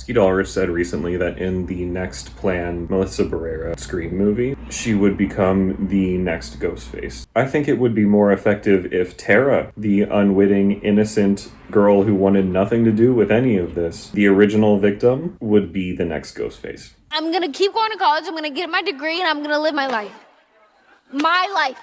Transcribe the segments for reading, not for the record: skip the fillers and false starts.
Skeet Ulrich said recently that in the next planned Melissa Barrera Scream movie, she would become the next Ghostface. I think it would be more effective if Tara, the unwitting, innocent girl who wanted nothing to do with any of this, the original victim, would be the next Ghostface. I'm gonna keep going to college, I'm gonna get my degree, and I'm gonna live my life. My life.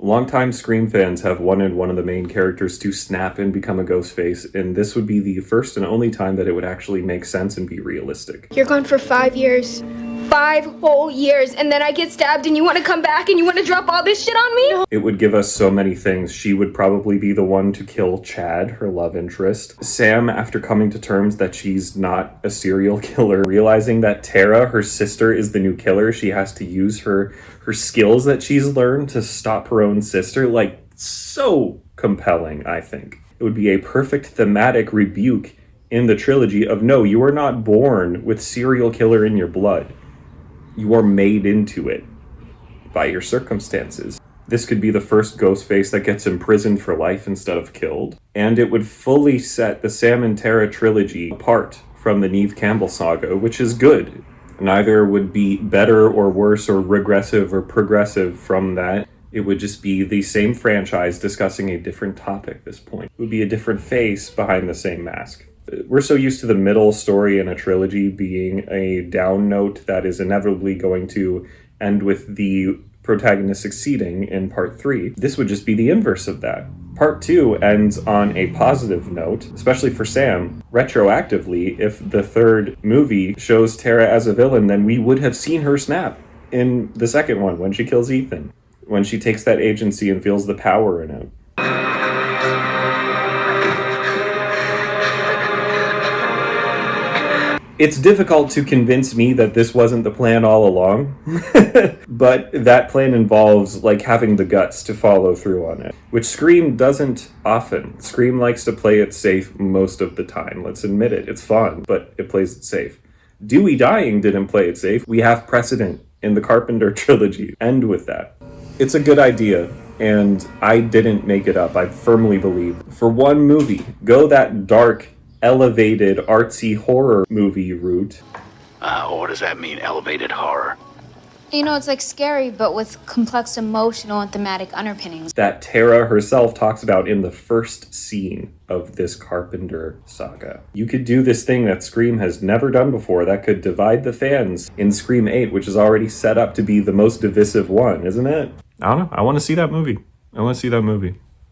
Longtime Scream fans have wanted one of the main characters to snap and become a Ghostface, and this would be the first and only time that it would actually make sense and be realistic. You're gone for 5 years. 5 whole years, and then I get stabbed and you want to come back and you want to drop all this shit on me? It would give us so many things. She would probably be the one to kill Chad, her love interest. Sam, after coming to terms that she's not a serial killer, realizing that Tara, her sister, is the new killer, she has to use her skills that she's learned to stop her own sister. Like, so compelling, I think. It would be a perfect thematic rebuke in the trilogy of, no, you are not born with serial killer in your blood. You are made into it by your circumstances. This could be the first Ghostface that gets imprisoned for life instead of killed. And it would fully set the Sam and Tara trilogy apart from the Neve Campbell saga, which is good. Neither would be better or worse or regressive or progressive from that. It would just be the same franchise discussing a different topic at this point. It would be a different face behind the same mask. We're so used to the middle story in a trilogy being a down note that is inevitably going to end with the protagonist succeeding in part 3. This would just be the inverse of that. Part 2 ends on a positive note, especially for Sam. Retroactively, if the third movie shows Tara as a villain, then we would have seen her snap in the second one when she kills Ethan, when she takes that agency and feels the power in it. It's difficult to convince me that this wasn't the plan all along, but that plan involves like having the guts to follow through on it, which Scream doesn't often. Scream likes to play it safe most of the time. Let's admit it. It's fun, but it plays it safe. Dewey dying didn't play it safe. We have precedent in the Carpenter trilogy. End with that. It's a good idea, and I didn't make it up. I firmly believe. For one movie, go that dark, elevated, artsy horror movie route. What does that mean, elevated horror? You know, it's like scary, but with complex emotional and thematic underpinnings. That Tara herself talks about in the first scene of this Carpenter saga. You could do this thing that Scream has never done before that could divide the fans in Scream 8, which is already set up to be the most divisive one, isn't it? I don't know. I want to see that movie.